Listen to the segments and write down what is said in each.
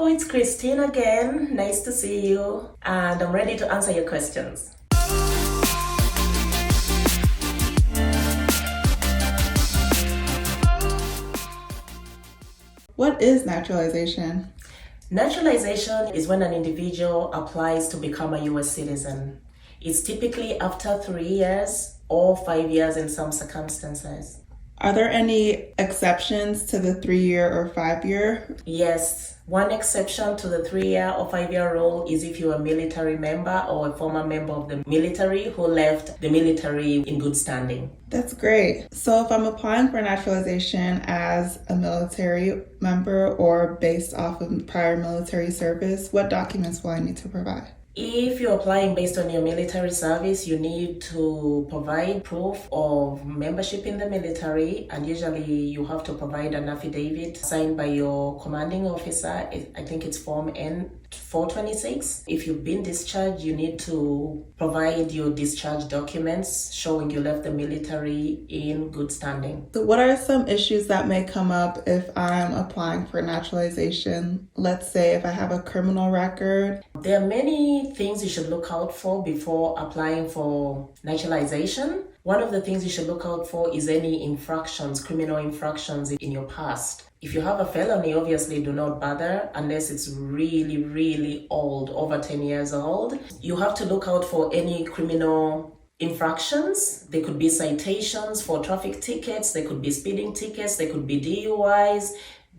Hello, it's Christine again. Nice to see you. And I'm ready to answer your questions. What is naturalization? Naturalization is when an individual applies to become a US citizen. It's typically after 3 years or 5 years in some circumstances. Are there any exceptions to the 3-year or 5-year? Yes. One exception to the 3-year or 5-year rule is if you're a military member or a former member of the military who left the military in good standing. That's great. So if I'm applying for naturalization as a military member or based off of prior military service, what documents will I need to provide? If you're applying based on your military service, you need to provide proof of membership in the military, and usually you have to provide an affidavit signed by your commanding officer. I think it's Form N-426. If you've been discharged, you need to provide your discharge documents showing you left the military in good standing. So what are some issues that may come up if I'm applying for naturalization? Let's say if I have a criminal record. There are many things you should look out for before applying for naturalization. One of the things you should look out for is any infractions, criminal infractions in your past. If you have a felony, obviously do not bother unless it's really, really old, over 10 years old. You have to look out for any criminal infractions. They could be citations for traffic tickets, they could be speeding tickets, they could be DUIs,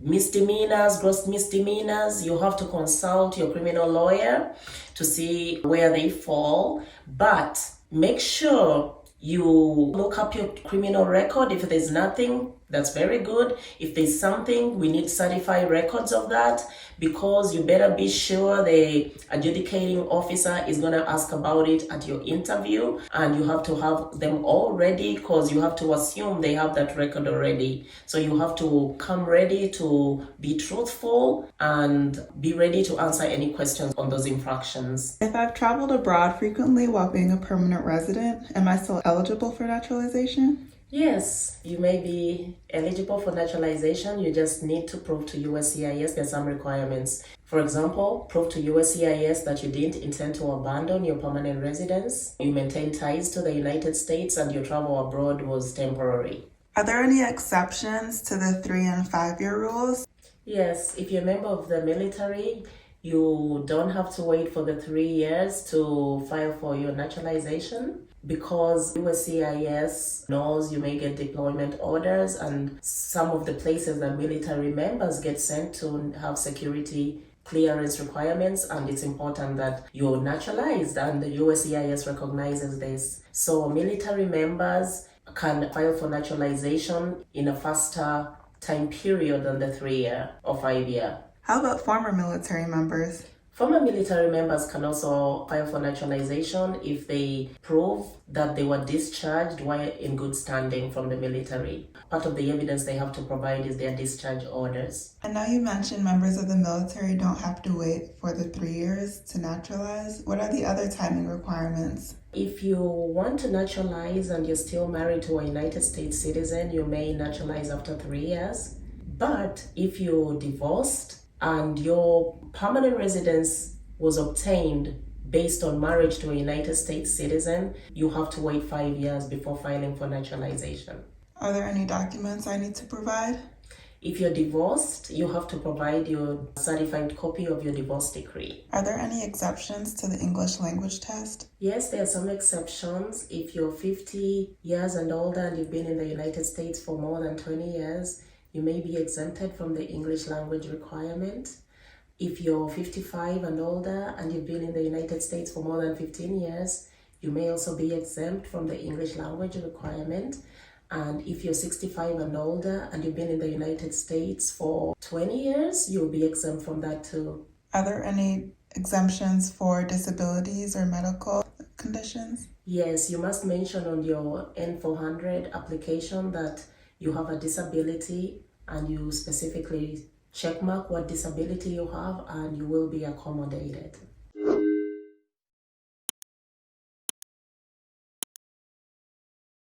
misdemeanors, gross misdemeanors. You have to consult your criminal lawyer to see where they fall, but make sure you look up your criminal record. If there's nothing, that's very good. If there's something, we need certified records of that, because you better be sure the adjudicating officer is going to ask about it at your interview, and you have to have them all ready because you have to assume they have that record already. So you have to come ready to be truthful and be ready to answer any questions on those infractions. If I've traveled abroad frequently while being a permanent resident, am I still eligible for naturalization? Yes, you may be eligible for naturalization. You just need to prove to USCIS there's some requirements. For example, prove to USCIS that you didn't intend to abandon your permanent residence, you maintain ties to the United States, and your travel abroad was temporary. Are there any exceptions to the 3 and 5-year rules? Yes, if you're a member of the military, you don't have to wait for the 3 years to file for your naturalization, because USCIS knows you may get deployment orders, and some of the places that military members get sent to have security clearance requirements, and it's important that you're naturalized, and the USCIS recognizes this. So military members can file for naturalization in a faster time period than the 3-year or 5-year. How about former military members? Former military members can also file for naturalization if they prove that they were discharged while in good standing from the military. Part of the evidence they have to provide is their discharge orders. And now you mentioned members of the military don't have to wait for the 3 years to naturalize. What are the other timing requirements? If you want to naturalize and you're still married to a United States citizen, you may naturalize after 3 years. But if you're divorced and your permanent residence was obtained based on marriage to a United States citizen, you have to wait 5 years before filing for naturalization. Are there any documents I need to provide? If you're divorced, you have to provide your certified copy of your divorce decree. Are there any exceptions to the English language test? Yes, there are some exceptions. If you're 50 years and older and you've been in the United States for more than 20 years, you may be exempted from the English language requirement. If you're 55 and older and you've been in the United States for more than 15 years, you may also be exempt from the English language requirement. And if you're 65 and older and you've been in the United States for 20 years, you'll be exempt from that too. Are there any exemptions for disabilities or medical conditions? Yes, you must mention on your N-400 application that you have a disability, and you specifically checkmark what disability you have, and you will be accommodated.